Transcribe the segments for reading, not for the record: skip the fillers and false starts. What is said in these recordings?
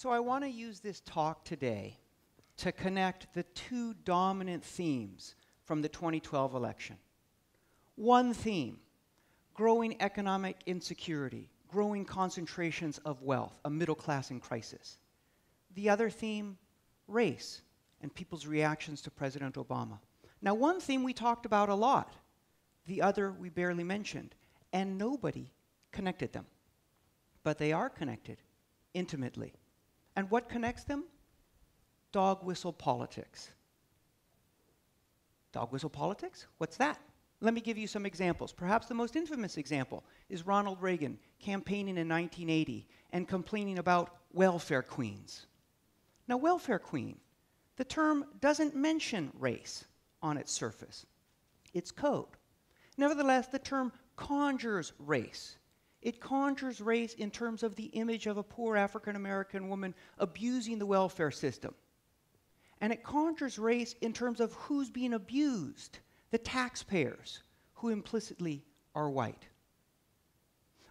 So I want to use this talk today to connect the two dominant themes from the 2012 election. One theme, growing economic insecurity, growing concentrations of wealth, a middle class in crisis. The other theme, race and people's reactions to President Obama. Now, one theme we talked about a lot, the other we barely mentioned, and nobody connected them. But they are connected intimately. And what connects them? Dog whistle politics. Dog whistle politics? What's that? Let me give you some examples. Perhaps the most infamous example is Ronald Reagan campaigning in 1980 and complaining about welfare queens. Now, welfare queen, the term doesn't mention race on its surface. It's code. Nevertheless, the term conjures race. It conjures race in terms of the image of a poor African-American woman abusing the welfare system. And it conjures race in terms of who's being abused, the taxpayers, who implicitly are white.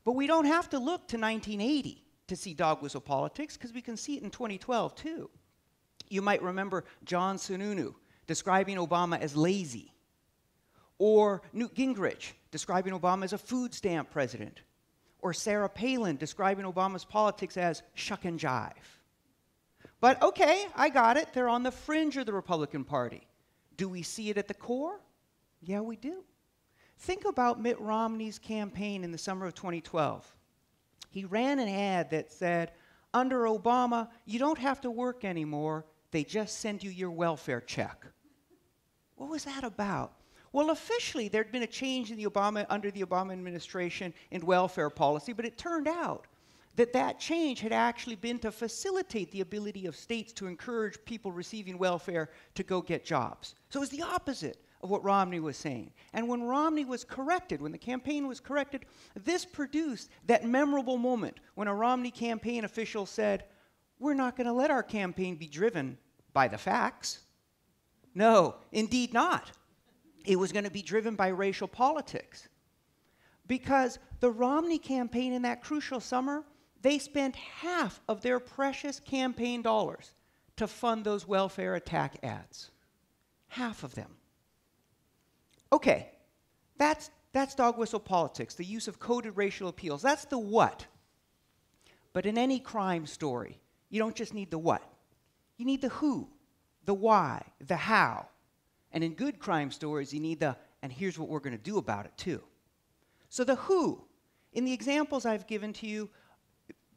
But we don't have to look to 1980 to see dog whistle politics, because we can see it in 2012 too. You might remember John Sununu describing Obama as lazy, or Newt Gingrich describing Obama as a food stamp president, or Sarah Palin describing Obama's politics as shuck and jive. But okay, I got it. They're on the fringe of the Republican Party. Do we see it at the core? Yeah, we do. Think about Mitt Romney's campaign in the summer of 2012. He ran an ad that said, under Obama, you don't have to work anymore. They just send you your welfare check. What was that about? Well, officially, there'd been a change in under the Obama administration in welfare policy, but it turned out that that change had actually been to facilitate the ability of states to encourage people receiving welfare to go get jobs. So it was the opposite of what Romney was saying. And when Romney was corrected, when the campaign was corrected, this produced that memorable moment when a Romney campaign official said, we're not going to let our campaign be driven by the facts. No, indeed not. It was going to be driven by racial politics. Because the Romney campaign in that crucial summer, they spent half of their precious campaign dollars to fund those welfare attack ads. Half of them. Okay, that's dog whistle politics, the use of coded racial appeals. That's the what. But in any crime story, you don't just need the what. You need the who, the why, the how. And in good crime stories, you need the, and here's what we're going to do about it too. So the who, in the examples I've given to you,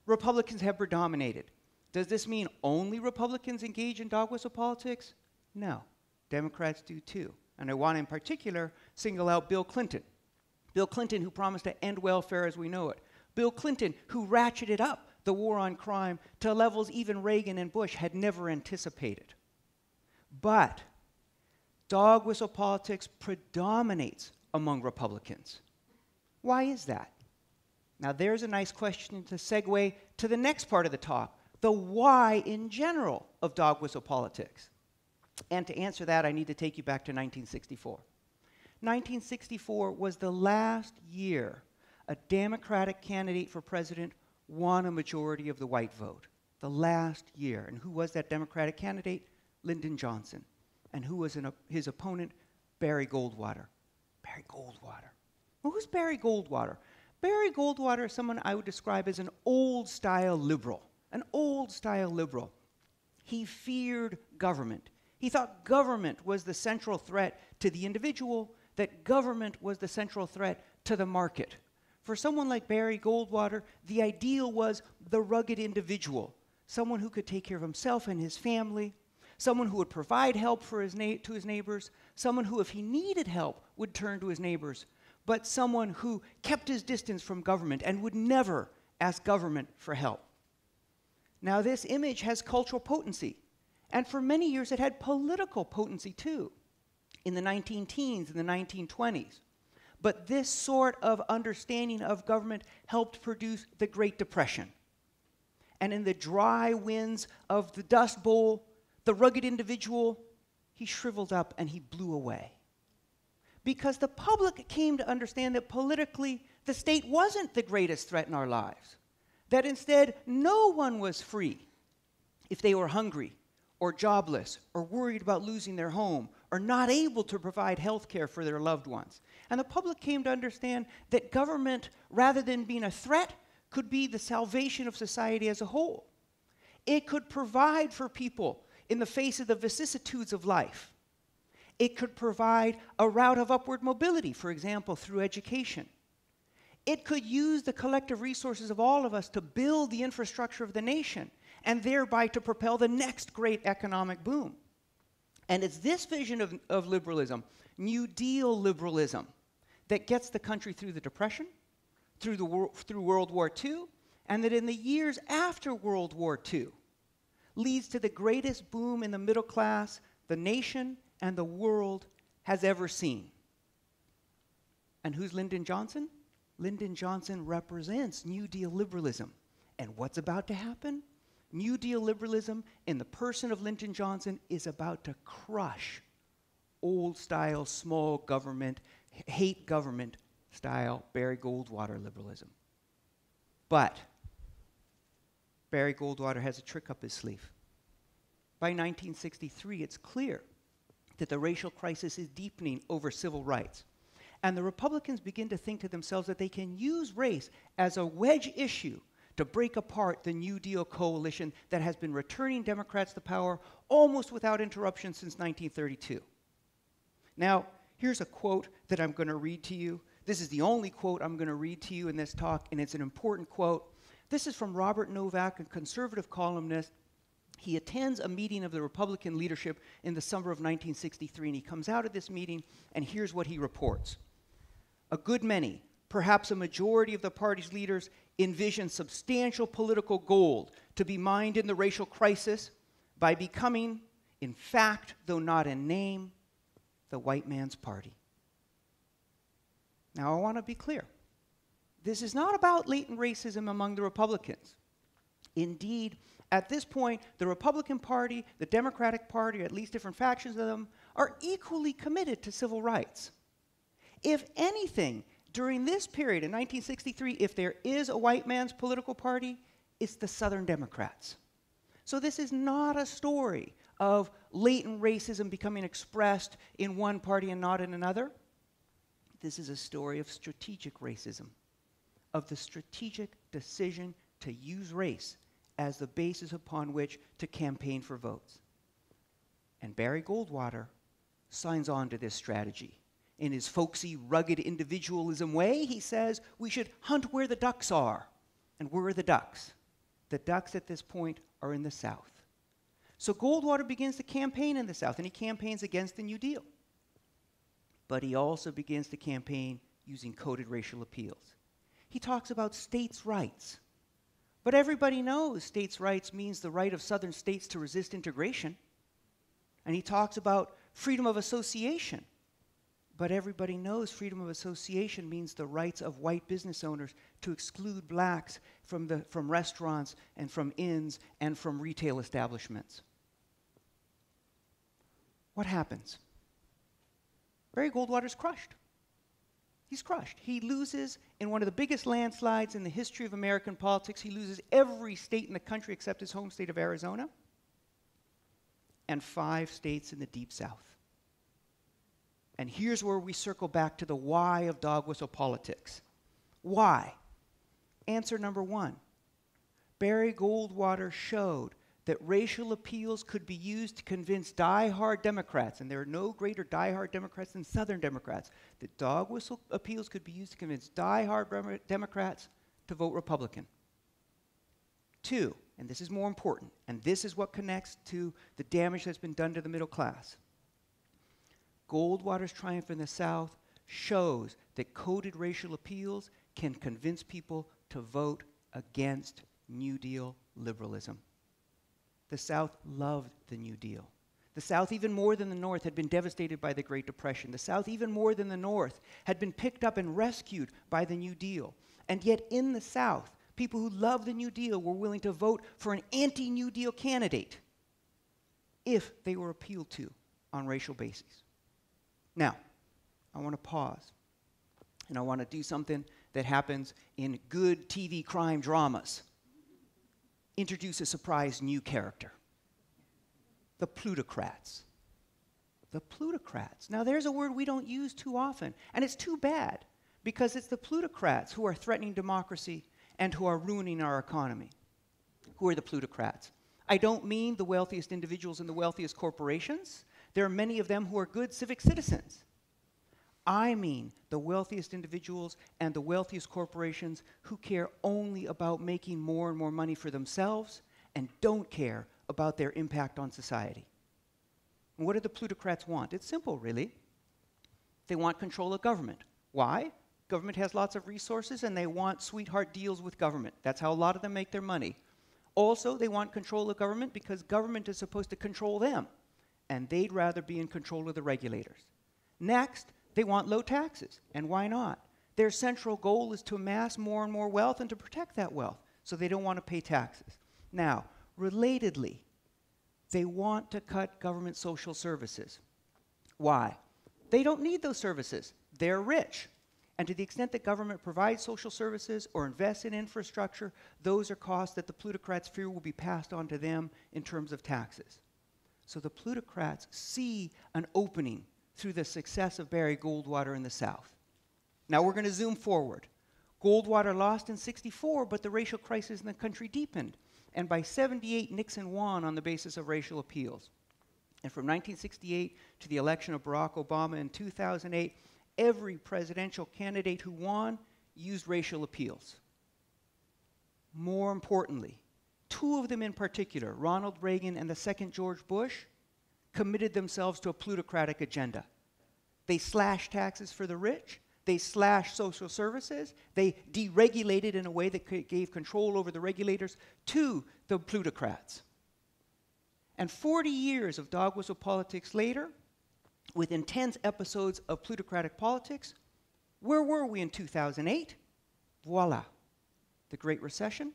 Republicans have predominated. Does this mean only Republicans engage in dog whistle politics? No, Democrats do too. And I want to, in particular, single out Bill Clinton. Bill Clinton, who promised to end welfare as we know it. Bill Clinton, who ratcheted up the war on crime to levels even Reagan and Bush had never anticipated. But dog whistle politics predominates among Republicans. Why is that? Now there's a nice question to segue to the next part of the talk, the why in general of dog whistle politics. And to answer that, I need to take you back to 1964. 1964 was the last year a Democratic candidate for president won a majority of the white vote. The last year. And who was that Democratic candidate? Lyndon Johnson. And who was his opponent? Barry Goldwater. Barry Goldwater. Well, who's Barry Goldwater? Barry Goldwater is someone I would describe as an old-style liberal. An old-style liberal. He feared government. He thought government was the central threat to the individual, that government was the central threat to the market. For someone like Barry Goldwater, the ideal was the rugged individual, someone who could take care of himself and his family, someone who would provide help for to his neighbors, someone who, if he needed help, would turn to his neighbors, but someone who kept his distance from government and would never ask government for help. Now, this image has cultural potency. And for many years, it had political potency, too, in the 19-teens and the 1920s. But this sort of understanding of government helped produce the Great Depression. And in the dry winds of the Dust Bowl, the rugged individual, he shriveled up and he blew away. Because the public came to understand that politically, the state wasn't the greatest threat in our lives. That instead, no one was free if they were hungry or jobless or worried about losing their home or not able to provide health care for their loved ones. And the public came to understand that government, rather than being a threat, could be the salvation of society as a whole. It could provide for people in the face of the vicissitudes of life. It could provide a route of upward mobility, for example, through education. It could use the collective resources of all of us to build the infrastructure of the nation and thereby to propel the next great economic boom. And it's this vision of liberalism, New Deal liberalism, that gets the country through the Depression, through World War II, and that in the years after World War II leads to the greatest boom in the middle class the nation and the world has ever seen. And who's Lyndon Johnson? Lyndon Johnson represents New Deal liberalism. And what's about to happen? New Deal liberalism in the person of Lyndon Johnson is about to crush old-style, small government, hate government style Barry Goldwater liberalism. But Barry Goldwater has a trick up his sleeve. By 1963, it's clear that the racial crisis is deepening over civil rights. And the Republicans begin to think to themselves that they can use race as a wedge issue to break apart the New Deal coalition that has been returning Democrats to power almost without interruption since 1932. Now, here's a quote that I'm going to read to you. This is the only quote I'm going to read to you in this talk, and it's an important quote. This is from Robert Novak, a conservative columnist. He attends a meeting of the Republican leadership in the summer of 1963, and he comes out of this meeting, and here's what he reports. A good many, perhaps a majority of the party's leaders, envision substantial political gold to be mined in the racial crisis by becoming, in fact, though not in name, the white man's party. Now, I want to be clear. This is not about latent racism among the Republicans. Indeed, at this point, the Republican Party, the Democratic Party, at least different factions of them, are equally committed to civil rights. If anything, during this period in 1963, if there is a white man's political party, it's the Southern Democrats. So this is not a story of latent racism becoming expressed in one party and not in another. This is a story of strategic racism, of the strategic decision to use race as the basis upon which to campaign for votes. And Barry Goldwater signs on to this strategy. In his folksy, rugged individualism way, he says we should hunt where the ducks are. And where are the ducks? The ducks at this point are in the South. So Goldwater begins to campaign in the South, and he campaigns against the New Deal. But he also begins to campaign using coded racial appeals. He talks about states' rights. But everybody knows states' rights means the right of Southern states to resist integration. And he talks about freedom of association. But everybody knows freedom of association means the rights of white business owners to exclude blacks from restaurants and from inns and from retail establishments. What happens? Barry Goldwater's crushed. He's crushed. He loses in one of the biggest landslides in the history of American politics. He loses every state in the country except his home state of Arizona and 5 states in the Deep South. And here's where we circle back to the why of dog whistle politics. Why? Answer number 1. Barry Goldwater showed that racial appeals could be used to convince die-hard Democrats, and there are no greater die-hard Democrats than Southern Democrats, that dog whistle appeals could be used to convince die-hard Democrats to vote Republican. 2, and this is more important, and this is what connects to the damage that's been done to the middle class. Goldwater's triumph in the South shows that coded racial appeals can convince people to vote against New Deal liberalism. The South loved the New Deal. The South, even more than the North, had been devastated by the Great Depression. The South, even more than the North, had been picked up and rescued by the New Deal. And yet in the South, people who loved the New Deal were willing to vote for an anti-New Deal candidate if they were appealed to on racial bases. Now, I want to pause, and I want to do something that happens in good TV crime dramas. Introduce a surprise new character. The plutocrats. The plutocrats. Now, there's a word we don't use too often, and it's too bad, because it's the plutocrats who are threatening democracy and who are ruining our economy. Who are the plutocrats? I don't mean the wealthiest individuals and the wealthiest corporations. There are many of them who are good civic citizens. I mean the wealthiest individuals and the wealthiest corporations who care only about making more and more money for themselves and don't care about their impact on society. And what do the plutocrats want? It's simple, really. They want control of government. Why? Government has lots of resources and they want sweetheart deals with government. That's how a lot of them make their money. Also, they want control of government because government is supposed to control them, and they'd rather be in control of the regulators. Next, they want low taxes, and why not? Their central goal is to amass more and more wealth and to protect that wealth, so they don't want to pay taxes. Now, relatedly, they want to cut government social services. Why? They don't need those services. They're rich. And to the extent that government provides social services or invests in infrastructure, those are costs that the plutocrats fear will be passed on to them in terms of taxes. So the plutocrats see an opening through the success of Barry Goldwater in the South. Now we're going to zoom forward. Goldwater lost in '64, but the racial crisis in the country deepened. And by '78, Nixon won on the basis of racial appeals. And from 1968 to the election of Barack Obama in 2008, every presidential candidate who won used racial appeals. More importantly, two of them in particular, Ronald Reagan and the second George Bush, committed themselves to a plutocratic agenda. They slashed taxes for the rich, they slashed social services, they deregulated in a way that gave control over the regulators to the plutocrats. And 40 years of dog whistle politics later, with intense episodes of plutocratic politics, where were we in 2008? Voila, the Great Recession,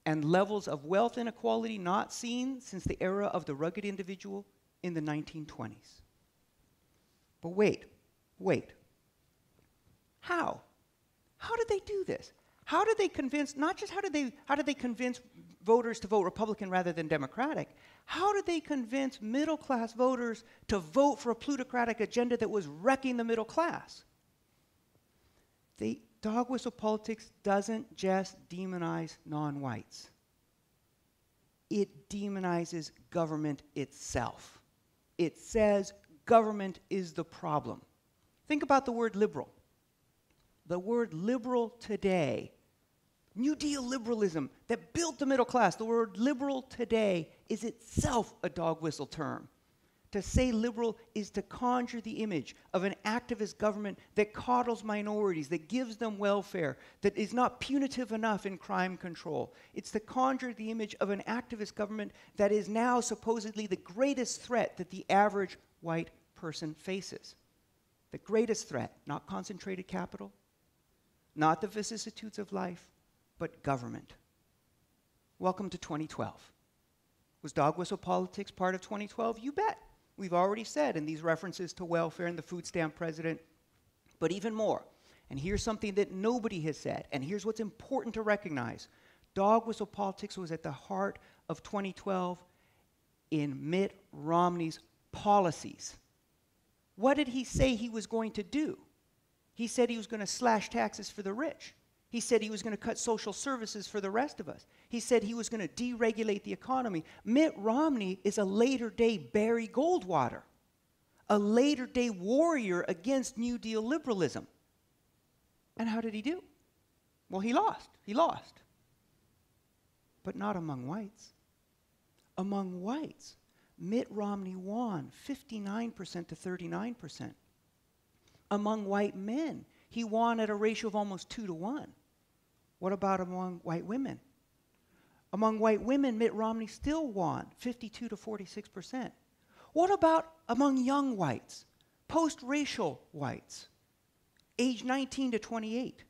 and levels of wealth inequality not seen since the era of the rugged individual in the 1920s. But wait. How? How did they do this? How did they convince, not just how did they convince voters to vote Republican rather than Democratic, how did they convince middle-class voters to vote for a plutocratic agenda that was wrecking the middle class? Dog whistle politics doesn't just demonize non-whites. It demonizes government itself. It says government is the problem. Think about the word liberal. The word liberal today, New Deal liberalism that built the middle class, the word liberal today is itself a dog whistle term. To say liberal is to conjure the image of an activist government that coddles minorities, that gives them welfare, that is not punitive enough in crime control. It's to conjure the image of an activist government that is now supposedly the greatest threat that the average white person faces. The greatest threat, not concentrated capital, not the vicissitudes of life, but government. Welcome to 2012. Was dog whistle politics part of 2012? You bet. We've already said in these references to welfare and the food stamp president, but even more. And here's something that nobody has said, and here's what's important to recognize. Dog whistle politics was at the heart of 2012 in Mitt Romney's policies. What did he say he was going to do? He said he was going to slash taxes for the rich. He said he was going to cut social services for the rest of us. He said he was going to deregulate the economy. Mitt Romney is a later-day Barry Goldwater, a later-day warrior against New Deal liberalism. And how did he do? Well, he lost. He lost. But not among whites. Among whites, Mitt Romney won 59% to 39%. Among white men, he won at a ratio of almost 2 to 1. What about among white women? Among white women, Mitt Romney still won 52 to 46%. What about among young whites, post-racial whites, age 19 to 28?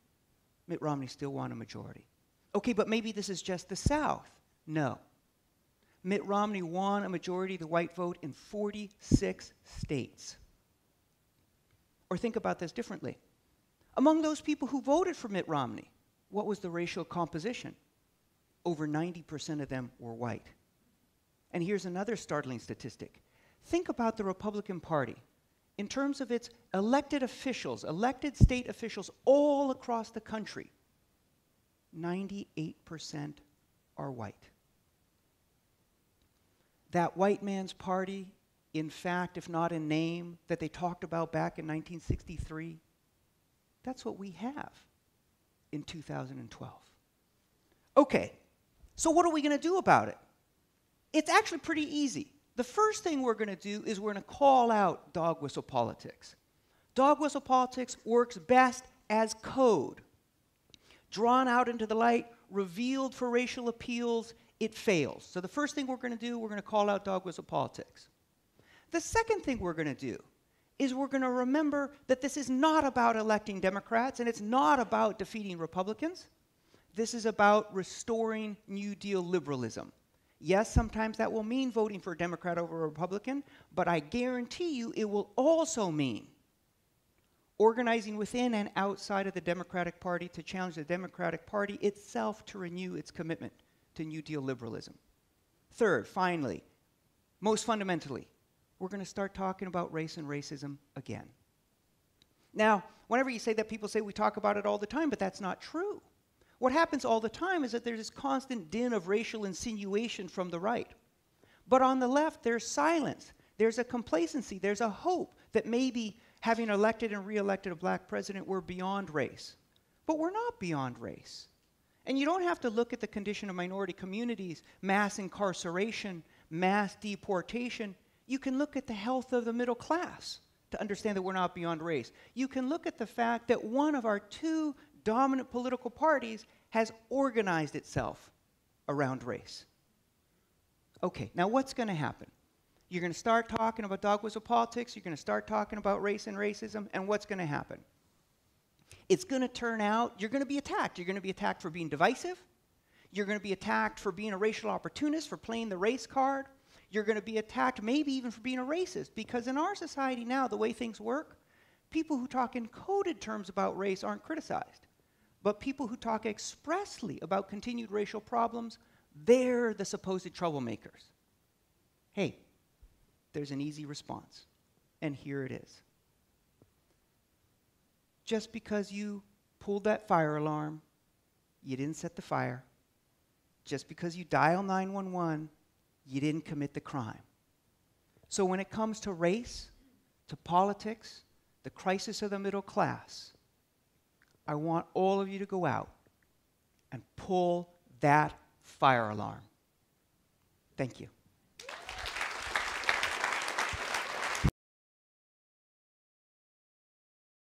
Mitt Romney still won a majority. Okay, but maybe this is just the South. No. Mitt Romney won a majority of the white vote in 46 states. Or think about this differently. Among those people who voted for Mitt Romney, what was the racial composition? Over 90% of them were white. And here's another startling statistic. Think about the Republican Party in terms of its elected officials, elected state officials all across the country. 98% are white. That white man's party, in fact, if not in name, that they talked about back in 1963, that's what we have in 2012. Okay, so what are we going to do about it? It's actually pretty easy. The first thing we're going to do is we're going to call out dog whistle politics. Dog whistle politics works best as code. Drawn out into the light, revealed for racial appeals, it fails. So the first thing we're going to do, we're going to call out dog whistle politics. The second thing we're going to do is we're going to remember that this is not about electing Democrats and it's not about defeating Republicans. This is about restoring New Deal liberalism. Yes, sometimes that will mean voting for a Democrat over a Republican, but I guarantee you it will also mean organizing within and outside of the Democratic Party to challenge the Democratic Party itself to renew its commitment to New Deal liberalism. Third, finally, most fundamentally, we're going to start talking about race and racism again. Now, whenever you say that, people say we talk about it all the time, but that's not true. What happens all the time is that there's this constant din of racial insinuation from the right. But on the left, there's silence. There's a complacency. There's a hope that maybe having elected and re-elected a black president, we're beyond race. But we're not beyond race. And you don't have to look at the condition of minority communities, mass incarceration, mass deportation. You can look at the health of the middle class to understand that we're not beyond race. You can look at the fact that one of our two dominant political parties has organized itself around race. Okay, now what's going to happen? You're going to start talking about dog whistle politics, you're going to start talking about race and racism, and what's going to happen? It's going to turn out, you're going to be attacked. You're going to be attacked for being divisive. You're going to be attacked for being a racial opportunist, for playing the race card. You're going to be attacked maybe even for being a racist, because in our society now, the way things work, people who talk in coded terms about race aren't criticized. But people who talk expressly about continued racial problems, they're the supposed troublemakers. Hey, there's an easy response, and here it is. Just because you pulled that fire alarm, you didn't set the fire. Just because you dial 911, you didn't commit the crime. So when it comes to race, to politics, the crisis of the middle class, I want all of you to go out and pull that fire alarm. Thank you.